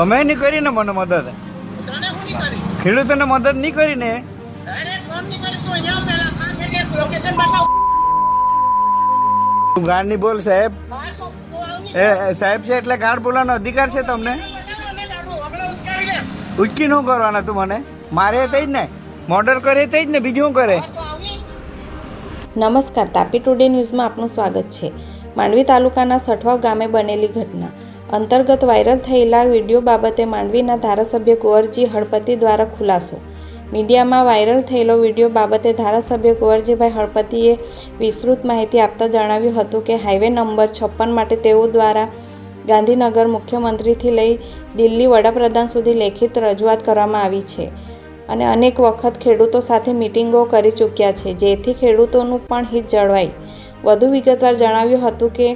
તમે નહીં કરીને મને મદદ, ખેડૂતોને મદદ નહીં કરીને. તું ગાળ નહીં બોલ સાહેબ. સાહેબ છે એટલે ગાળ બોલવાનો અધિકાર છે તમને. ઉચકી શું કરવાના તું મને મારે થઈ જ ને, મોર્ડર કરે થઈ જ ને, બીજું શું કરે. નમસ્કાર, તાપી ટુડે ન્યૂઝમાં આપનું સ્વાગત છે. માંડવી તાલુકાના સઠવાવ ગામે બનેલી ઘટના અંતર્ગત વાયરલ થયેલા વિડીયો બાબતે માંડવીના ધારાસભ્ય કુંવરજી હળપતિ દ્વારા ખુલાસો. મીડિયામાં વાયરલ થયેલો વિડીયો બાબતે ધારાસભ્ય કુંવરજીભાઈ હળપતિએ વિસ્તૃત માહિતી આપતા જણાવ્યું હતું કે હાઈવે નંબર 56 માટે તેઓ દ્વારા ગાંધીનગર મુખ્યમંત્રીથી લઈ દિલ્હી વડાપ્રધાન સુધી લેખિત રજૂઆત કરવામાં આવી છે અને અનેક વખત ખેડૂતો સાથે મિટિંગો કરી ચૂક્યા છે, જેથી ખેડૂતોનું પણ હિત જળવાય. વધુ વિગતવાર જણાવ્યું હતું કે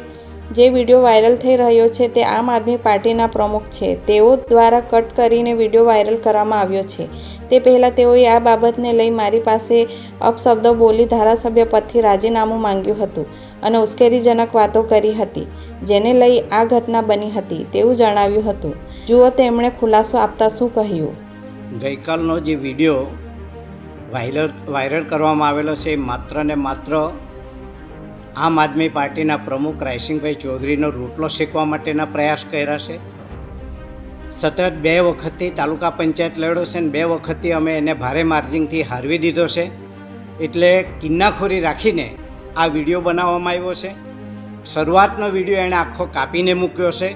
જે વિડીયો વાયરલ થઈ રહ્યો છે તે આમ આદમી પાર્ટીના પ્રમુખ છે. તેઓ દ્વારા કટ કરીને વિડીયો વાયરલ કરવામાં આવ્યો છે. તે પહેલાં તેઓએ આ બાબતને લઈ મારી પાસે અપશબ્દો બોલી ધારાસભ્ય પદથી રાજીનામું માંગ્યું હતું અને ઉશ્કેરણીજનક વાતો કરી હતી, જેને લઈ આ ઘટના બની હતી તેવું જણાવ્યું હતું. જુઓ તેમણે ખુલાસો આપતા શું કહ્યું. ગઈકાલનો જે વિડીયો વાયરલ કરવામાં આવેલો છે એ માત્ર ને માત્ર આમ આદમી પાર્ટીના પ્રમુખ રાયસિંગભાઈ ચૌધરીનો રોટલો શેકવા માટેના પ્રયાસ કર્યા છે. સતત 2 વખતથી તાલુકા પંચાયત લડ્યો છે અને 2 વખતથી અમે એને ભારે માર્જિનથી હારવી દીધો છે. એટલે કિન્નાખોરી રાખીને આ વિડીયો બનાવવામાં આવ્યો છે. શરૂઆતનો વિડીયો એણે આખો કાપીને મૂક્યો છે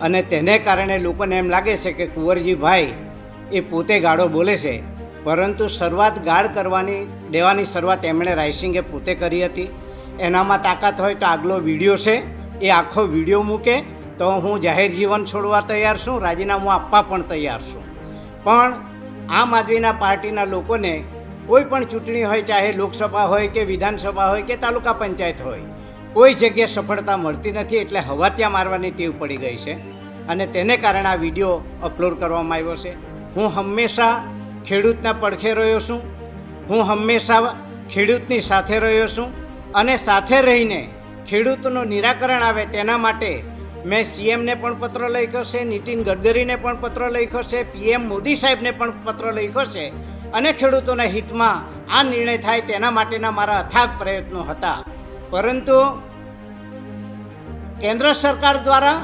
અને તેને કારણે લોકોને એમ લાગે છે કે કુંવરજીભાઈ એ પોતે ગાળો બોલે છે, પરંતુ શરૂઆત ગાળ દેવાની શરૂઆત એમણે રાયસિંગે પોતે કરી હતી. એનામાં તાકાત હોય તો આગલો વિડીયો છે એ આખો વિડીયો મૂકે તો હું જાહેર જીવન છોડવા તૈયાર છું, રાજીનામું આપવા પણ તૈયાર છું. પણ આમ આદમીના પાર્ટીના લોકોને કોઈ પણ ચૂંટણી હોય, ચાહે લોકસભા હોય કે વિધાનસભા હોય કે તાલુકા પંચાયત હોય, કોઈ જગ્યાએ સફળતા મળતી નથી. એટલે હવાતિયા મારવાની ટેવ પડી ગઈ છે અને તેને કારણે આ વિડીયો અપલોડ કરવામાં આવ્યો છે. હું હંમેશા ખેડૂતના પડખે રહ્યો છું, હું હંમેશા ખેડૂતની સાથે રહ્યો છું અને સાથે રહીને ખેડૂતનું નિરાકરણ આવે તેના માટે મેં સીએમને પણ પત્ર લખ્યો છે, નીતિન ગડકરીને પણ પત્ર લખ્યો છે, પીએમ મોદી સાહેબને પણ પત્ર લખ્યો છે અને ખેડૂતોના હિતમાં આ નિર્ણય થાય તેના માટેના મારા અથાગ પ્રયત્નો હતા. પરંતુ કેન્દ્ર સરકાર દ્વારા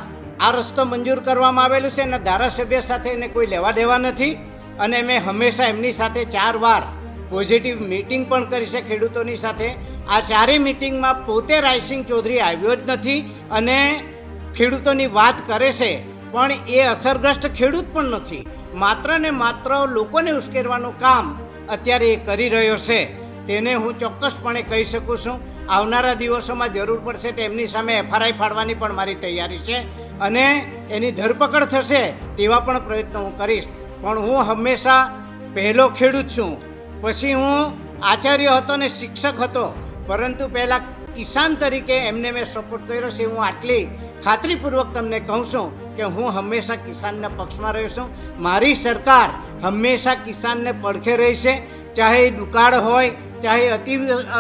આ રસ્તો મંજૂર કરવામાં આવેલું છે અને ધારાસભ્ય સાથે એને કોઈ લેવા દેવા નથી અને મેં હંમેશા એમની સાથે 4 વાર પોઝિટિવ મિટિંગ પણ કરી છે ખેડૂતોની સાથે. આ 4 મિટિંગમાં પોતે રાયસિંગ ચૌધરી આવ્યો જ નથી અને ખેડૂતોની વાત કરે છે, પણ એ અસરગ્રસ્ત ખેડૂત પણ નથી. માત્ર ને માત્ર લોકોને ઉશ્કેરવાનું કામ અત્યારે એ કરી રહ્યો છે. તેને હું ચોક્કસપણે કહી શકું છું આવનારા દિવસોમાં જરૂર પડશે તો એમની સામે એફઆરઆઈ ફાડવાની પણ મારી તૈયારી છે અને એની ધરપકડ થશે તેવા પણ પ્રયત્નો હું કરીશ. પણ હું હંમેશા પહેલો ખેડૂત છું, પછી હું આચાર્ય હતો ને શિક્ષક હતો, પરંતુ પહેલાં કિસાન તરીકે એમને મેં સપોર્ટ કર્યો છે. હું આટલી ખાતરીપૂર્વક તમને કહું છું કે હું હંમેશા કિસાનના પક્ષમાં રહ્યો છું. મારી સરકાર હંમેશા કિસાનને પડખે રહી છે, ચાહે દુકાળ હોય, ચાહે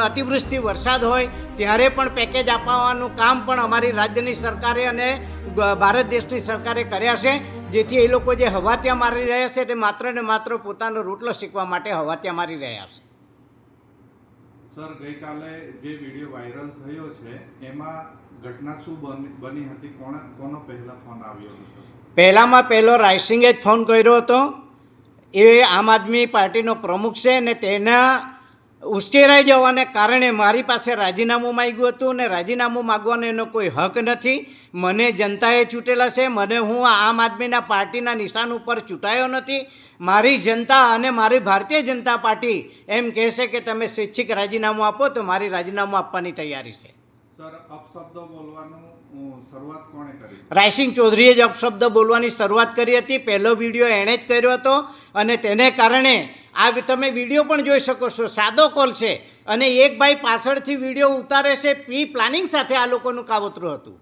અતિવૃષ્ટિ વરસાદ હોય, ત્યારે પણ પેકેજ આપવાનું કામ પણ અમારી રાજ્યની સરકારે અને ભારત દેશની સરકારે કર્યા છે. જેથી એ લોકો જે હવાતિયા મારી રહ્યા છે તે માત્ર ને માત્ર પોતાનો રોટલો શીખવા માટે હવાતિયા મારી રહ્યા છે. સર, ગઈકાલે જે વિડીયો વાયરલ થયો છે એમાં ઘટના શું બની હતી? કોનો પહેલા ફોન આવ્યો હતો? પહેલો રાયસિંગે જ ફોન કર્યો હતો. એ આમ આદમી પાર્ટીનો પ્રમુખ છે અને તેના ઉશ્કેરાઈ જવાને કારણે મારી પાસે રાજીનામું માંગ્યું હતું અને રાજીનામું માગવાનો એનો કોઈ હક નથી. મને જનતાએ ચૂંટેલા છે, હું આમ આદમીના પાર્ટીના નિશાન ઉપર ચૂંટાયો નથી. મારી જનતા અને મારી ભારતીય જનતા પાર્ટી એમ કહે છે કે તમે સ્વૈચ્છિક રાજીનામું આપો તો મારી રાજીનામું આપવાની તૈયારી છે. સર, અપશબ્દો બોલવાનું શરૂઆત કોણે કરી? રાયસિંગ ચૌધરીએ જ અપશબ્દ બોલવાની શરૂઆત કરી હતી. પહેલો વિડીયો એણે જ કર્યો હતો અને તેને કારણે આ તમે વિડીયો પણ જોઈ શકો છો. સાદો કોલ છે અને એક ભાઈ પાછળથી વિડીયો ઉતારે છે. પ્રી પ્લાનિંગ સાથે આ લોકોનું કાવતરું હતું.